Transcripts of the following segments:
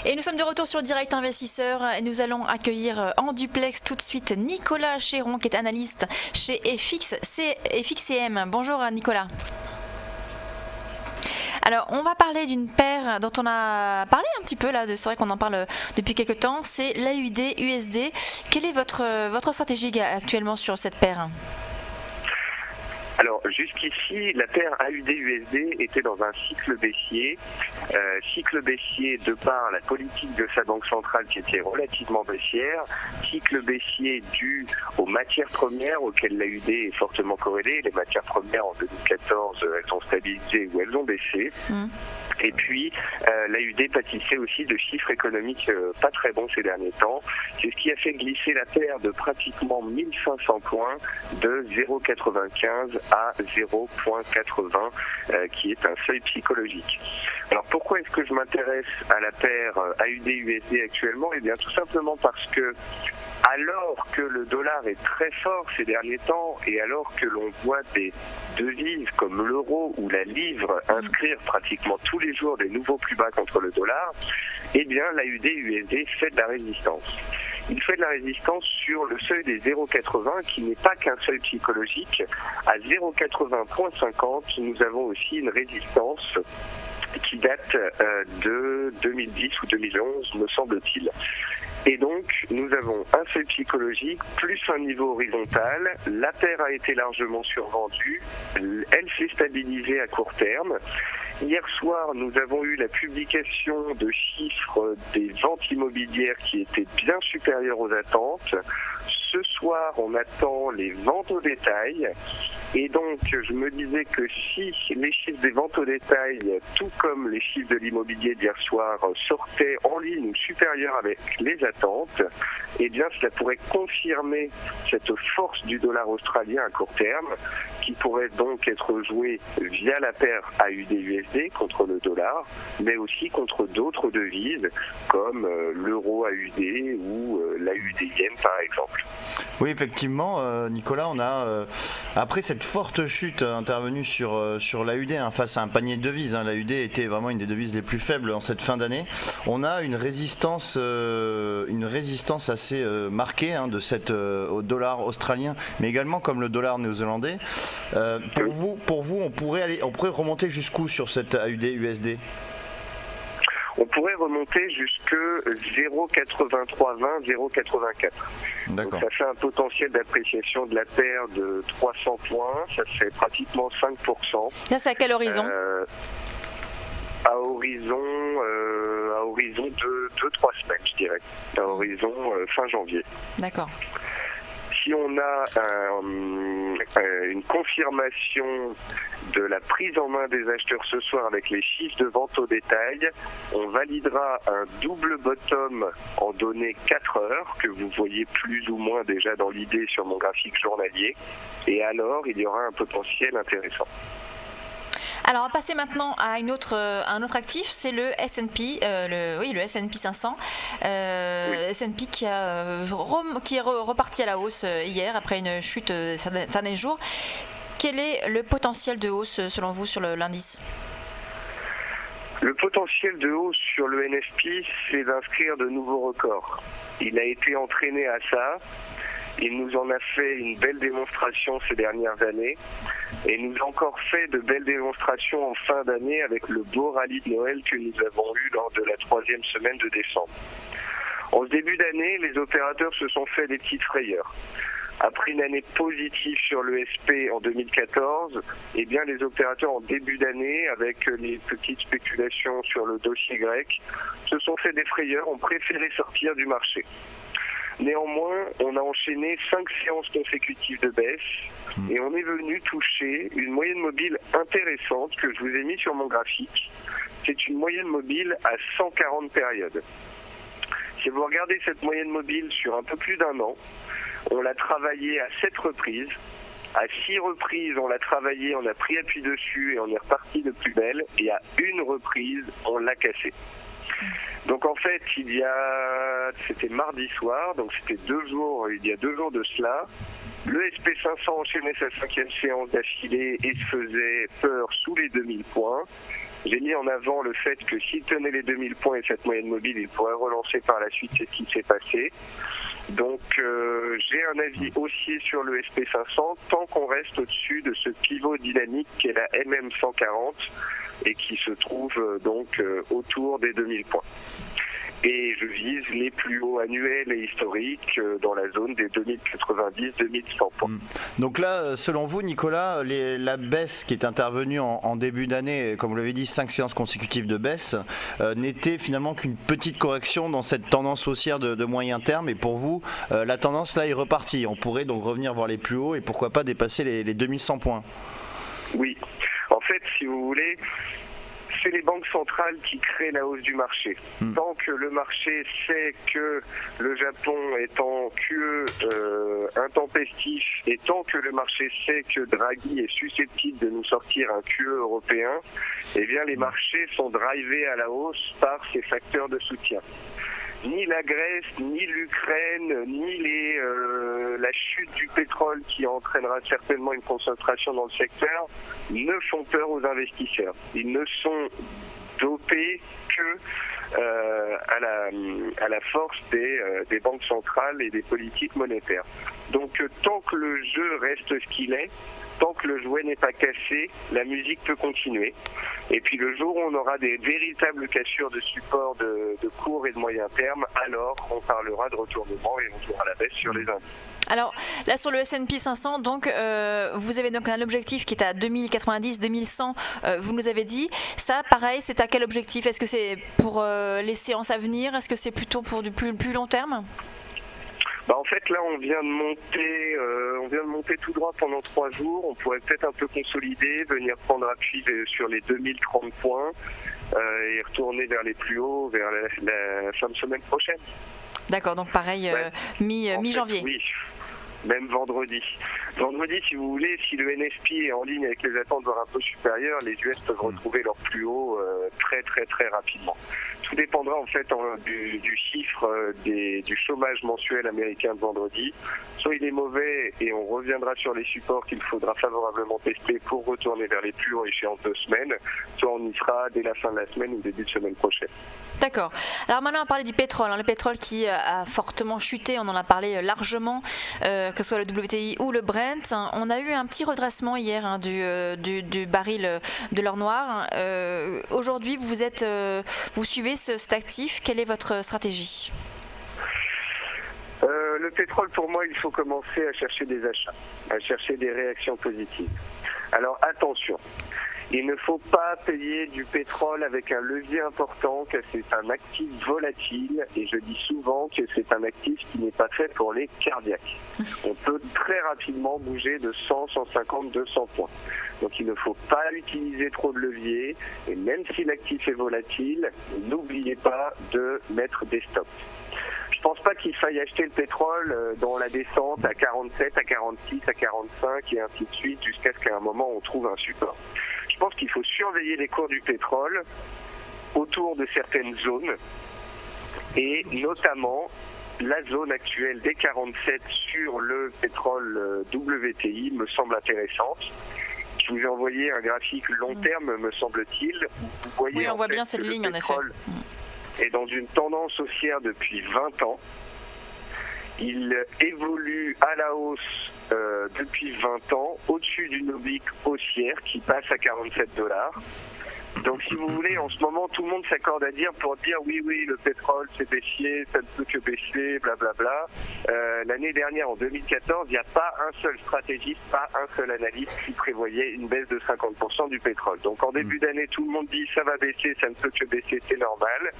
Et nous sommes de retour sur Direct Investisseur et nous allons accueillir en duplex tout de suite Nicolas Chéron qui est analyste chez FXCM. Bonjour Nicolas. Alors on va parler d'une paire dont on a parlé un petit peu là, c'est vrai qu'on en parle depuis quelques temps, c'est l'AUD USD. Quelle est votre stratégie actuellement sur cette paire ? Alors jusqu'ici, la paire AUD-USD était dans un cycle baissier. Cycle baissier de par la politique de sa banque centrale qui était relativement baissière. Cycle baissier dû aux matières premières auxquelles l'AUD est fortement corrélée. Les matières premières en 2014, elles ont stabilisé ou elles ont baissé. Et puis, l'AUD pâtissait aussi de chiffres économiques pas très bons ces derniers temps. C'est ce qui a fait glisser la paire de pratiquement 1500 points de 0,95 à 0,80, qui est un seuil psychologique. Alors pourquoi est-ce que je m'intéresse à la paire AUD-USD actuellement ? Eh bien tout simplement parce que alors que le dollar est très fort ces derniers temps et alors que l'on voit des devises comme l'euro ou la livre inscrire pratiquement tous les jours des nouveaux plus bas contre le dollar, eh bien l'AUD-USD fait de la résistance. Il fait de la résistance sur le seuil des 0,80 qui n'est pas qu'un seuil psychologique. À 0,80.50, nous avons aussi une résistance qui date de 2010 ou 2011, me semble-t-il. Et donc, nous avons un seuil psychologique plus un niveau horizontal. La paire a été largement survendue. Elle s'est stabilisée à court terme. Hier soir, nous avons eu la publication de chiffres des ventes immobilières qui étaient bien supérieures aux attentes. Ce soir, on attend les ventes au détail. Et donc, je me disais que si les chiffres des ventes au détail, tout comme les chiffres de l'immobilier d'hier soir, sortaient en ligne ou supérieurs avec les attentes, eh bien, cela pourrait confirmer cette force du dollar australien à court terme, qui pourrait donc être jouée via la paire AUD-USD contre le dollar, mais aussi contre d'autres devises, comme l'euro AUD ou l'AUD-Yen, par exemple. Oui, effectivement, Nicolas, on a, après cette forte chute intervenue sur l'AUD face à un panier de devises, l'AUD était vraiment une des devises les plus faibles en cette fin d'année, on a une résistance assez marquée au dollar australien, mais également comme le dollar néo-zélandais. Pour vous, on pourrait remonter jusqu'où sur cette AUD-USD ? On pourrait remonter jusque 0,8320, 0,84. Donc ça fait un potentiel d'appréciation de la paire de 300 points, ça fait pratiquement 5%. Ça, c'est à quel horizon ? À horizon de 2-3 semaines, je dirais. À horizon fin janvier. D'accord. Si on a une confirmation de la prise en main des acheteurs ce soir avec les chiffres de vente au détail, on validera un double bottom en données 4 heures, que vous voyez plus ou moins déjà dans l'idée sur mon graphique journalier, et alors il y aura un potentiel intéressant. Alors, on va passer maintenant à un autre actif, c'est le S&P, le S&P 500. S&P qui est reparti à la hausse hier après une chute ces derniers jours. Quel est le potentiel de hausse selon vous sur l'indice ? Le potentiel de hausse sur le NFP, c'est d'inscrire de nouveaux records. Il a été entraîné à ça. Il nous en a fait une belle démonstration ces dernières années et nous a encore fait de belles démonstrations en fin d'année avec le beau rallye de Noël que nous avons eu lors de la 3e semaine de décembre. En ce début d'année, les opérateurs se sont fait des petites frayeurs. Après une année positive sur le SP en 2014, eh bien les opérateurs en début d'année, avec les petites spéculations sur le dossier grec, se sont fait des frayeurs, ont préféré sortir du marché. Néanmoins, on a enchaîné 5 séances consécutives de baisse et on est venu toucher une moyenne mobile intéressante que je vous ai mis sur mon graphique. C'est une moyenne mobile à 140 périodes. Si vous regardez cette moyenne mobile sur un peu plus d'un an, on l'a travaillée à 7 reprises. À 6 reprises, on l'a travaillée, on a pris appui dessus et on est reparti de plus belle. Et à une reprise, on l'a cassée. Donc en fait, c'était mardi soir, donc c'était il y a 2 jours de cela. Le SP500 enchaînait sa 5e séance d'affilée et se faisait peur sous les 2000 points. J'ai mis en avant le fait que s'il tenait les 2000 points et cette moyenne mobile, il pourrait relancer par la suite, c'est ce qui s'est passé. Donc j'ai un avis haussier sur le SP500 tant qu'on reste au-dessus de ce pivot dynamique qui est la MM140 et qui se trouve donc autour des 2000 points. Et je vise les plus hauts annuels et historiques dans la zone des 2090-2100 points. Donc là, selon vous, Nicolas, la baisse qui est intervenue en début d'année, comme vous l'avez dit, 5 séances consécutives de baisse, n'était finalement qu'une petite correction dans cette tendance haussière de moyen terme. Et pour vous, la tendance là est repartie. On pourrait donc revenir voir les plus hauts et pourquoi pas dépasser les 2100 points. Oui. En fait, si vous voulez, c'est les banques centrales qui créent la hausse du marché. Tant que le marché sait que le Japon est en QE intempestif et tant que le marché sait que Draghi est susceptible de nous sortir un QE européen, eh bien les marchés sont drivés à la hausse par ces facteurs de soutien. Ni la Grèce, ni l'Ukraine, ni la chute du pétrole qui entraînera certainement une concentration dans le secteur ne font peur aux investisseurs. Ils ne sont dopés que à la force des banques centrales et des politiques monétaires. Donc tant que le jeu reste ce qu'il est, tant que le jouet n'est pas cassé, la musique peut continuer. Et puis le jour où on aura des véritables cassures de support de court et de moyen terme, alors on parlera de retournement et on jouera la baisse sur les indices. Alors là sur le S&P 500, donc vous avez donc un objectif qui est à 2090, 2100, vous nous avez dit. Ça, pareil, c'est à quel objectif? Est-ce que c'est pour les séances à venir? Est-ce que c'est plutôt pour du plus long terme? En fait, là, on vient de monter tout droit pendant 3 jours. On pourrait peut-être un peu consolider, venir prendre appui sur les 2030 points et retourner vers les plus hauts vers la fin de semaine prochaine. D'accord, donc pareil, mi-janvier. Oui, même vendredi. Vendredi, si vous voulez, si le NFP est en ligne avec les attentes, voire un peu supérieures, les US peuvent retrouver leur plus haut très très très rapidement. Tout dépendra en fait du chiffre du chômage mensuel américain de vendredi. Soit il est mauvais et on reviendra sur les supports qu'il faudra favorablement tester pour retourner vers les plus hauts échéances de semaine, soit on y sera dès la fin de la semaine ou début de semaine prochaine. D'accord. Alors maintenant on va parler du pétrole. Le pétrole qui a fortement chuté, on en a parlé largement, que ce soit le WTI ou le Brent. On a eu un petit redressement hier du baril de l'or noir. Aujourd'hui vous suivez cet actif. Quelle est votre stratégie ? Le pétrole, pour moi, il faut commencer à chercher des achats, à chercher des réactions positives. Alors attention, il ne faut pas payer du pétrole avec un levier important, que c'est un actif volatile, et je dis souvent que c'est un actif qui n'est pas fait pour les cardiaques. On peut très rapidement bouger de 100, 150, 200 points. Donc il ne faut pas utiliser trop de levier, et même si l'actif est volatile, n'oubliez pas de mettre des stops. Je pense pas qu'il faille acheter le pétrole dans la descente à 47, à 46, à 45 et ainsi de suite jusqu'à ce qu'à un moment on trouve un support. Je pense qu'il faut surveiller les cours du pétrole autour de certaines zones et notamment la zone actuelle des 47 sur le pétrole WTI me semble intéressante. Je vous ai envoyé un graphique long terme, me semble-t-il. Vous voyez, oui, on voit bien cette ligne en effet. Est dans une tendance haussière depuis 20 ans. Il évolue à la hausse depuis 20 ans, au-dessus d'une oblique haussière qui passe à $47. Donc si vous voulez, en ce moment, tout le monde s'accorde à dire oui, le pétrole c'est baissier, ça ne peut que baisser, blablabla. L'année dernière, en 2014, il n'y a pas un seul stratégiste, pas un seul analyste qui prévoyait une baisse de 50% du pétrole. Donc en début d'année, tout le monde dit ça va baisser, ça ne peut que baisser, c'est normal.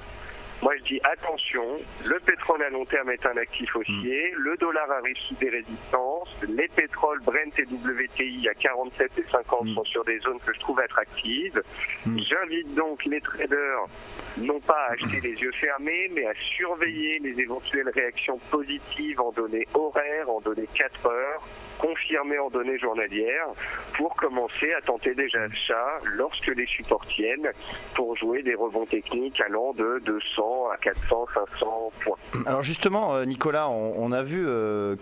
Moi je dis attention, le pétrole à long terme est un actif haussier, le dollar arrive sous des résistances, les pétroles Brent et WTI à 47 et 50 sont sur des zones que je trouve attractives. J'invite donc les traders non pas à acheter les yeux fermés, mais à surveiller les éventuelles réactions positives en données horaires, en données 4 heures, confirmés en données journalières pour commencer à tenter des achats lorsque les supports tiennent pour jouer des rebonds techniques allant de 200 à 400, 500 points. Alors justement, Nicolas, on a vu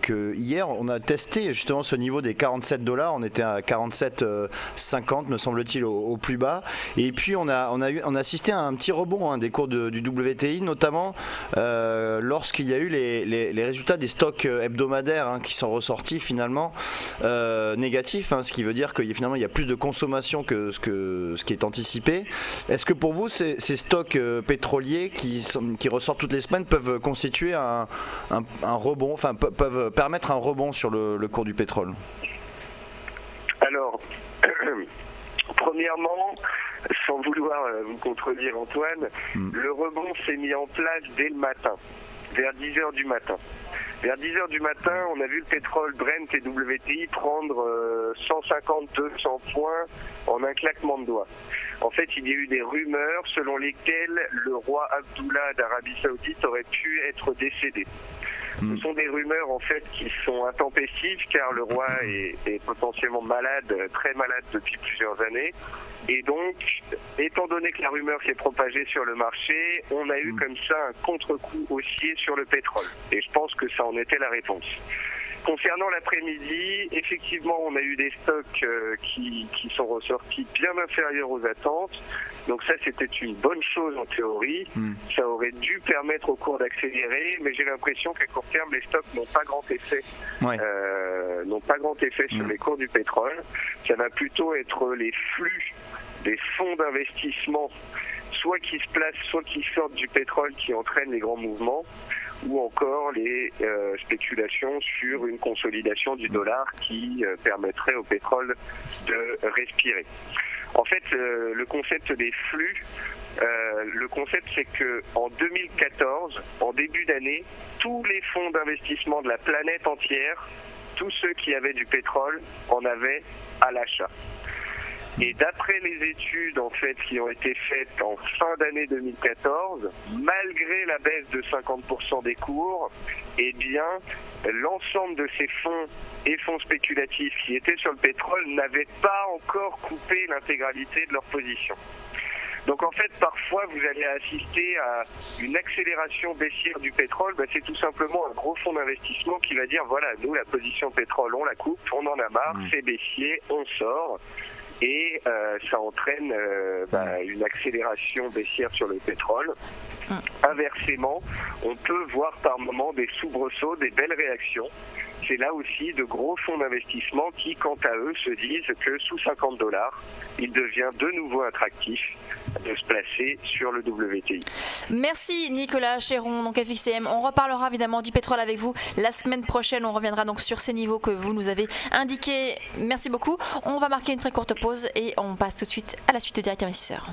que hier, on a testé justement ce niveau des $47. On était à 47,50 me semble-t-il au plus bas. Et puis on a assisté à un petit rebond des cours du WTI, notamment lorsqu'il y a eu les résultats des stocks hebdomadaires qui sont ressortis finalement négatifs, ce qui veut dire qu'il finalement il y a plus de consommation que ce qui est anticipé. Est-ce que pour vous ces stocks pétroliers qui ressortent toutes les semaines peuvent constituer un rebond, peuvent permettre un rebond sur le cours du pétrole? Alors, premièrement, sans vouloir vous contredire Antoine, le rebond s'est mis en place dès le matin, vers 10h du matin. Vers 10h du matin, on a vu le pétrole Brent et WTI prendre 150-200 points en un claquement de doigts. En fait, il y a eu des rumeurs selon lesquelles le roi Abdullah d'Arabie Saoudite aurait pu être décédé. Ce sont des rumeurs en fait qui sont intempestives car le roi est potentiellement malade, très malade depuis plusieurs années. Et donc, étant donné que la rumeur s'est propagée sur le marché, on a eu comme ça un contre-coup haussier sur le pétrole. Et je pense que ça en était la réponse. Concernant l'après-midi, effectivement, on a eu des stocks qui sont ressortis bien inférieurs aux attentes. Donc ça, c'était une bonne chose en théorie. Ça aurait dû permettre au cours d'accélérer, mais j'ai l'impression qu'à court terme, les stocks n'ont pas grand effet. N'ont pas grand effet sur les cours du pétrole. Ça va plutôt être les flux des fonds d'investissement, soit qui se placent, soit qui sortent du pétrole, qui entraînent les grands mouvements, ou encore les spéculations sur une consolidation du dollar qui permettrait au pétrole de respirer. En fait, le concept des flux, le concept c'est que en 2014, en début d'année, tous les fonds d'investissement de la planète entière, tous ceux qui avaient du pétrole, en avaient à l'achat. Et d'après les études en fait qui ont été faites en fin d'année 2014, malgré la baisse de 50% des cours, eh bien l'ensemble de ces fonds et fonds spéculatifs qui étaient sur le pétrole n'avaient pas encore coupé l'intégralité de leur position. Donc en fait, parfois, vous allez assister à une accélération baissière du pétrole. C'est tout simplement un gros fonds d'investissement qui va dire, voilà, nous, la position pétrole, on la coupe, on en a marre, c'est baissier, on sort. Et ça entraîne une accélération baissière sur le pétrole. Inversement, on peut voir par moments des soubresauts, des belles réactions. C'est là aussi de gros fonds d'investissement qui, quant à eux, se disent que sous $50, il devient de nouveau attractif de se placer sur le WTI. Merci Nicolas Chéron, donc FXCM. On reparlera évidemment du pétrole avec vous la semaine prochaine. On reviendra donc sur ces niveaux que vous nous avez indiqués. Merci beaucoup. On va marquer une très courte pause et on passe tout de suite à la suite de Direct Investisseur.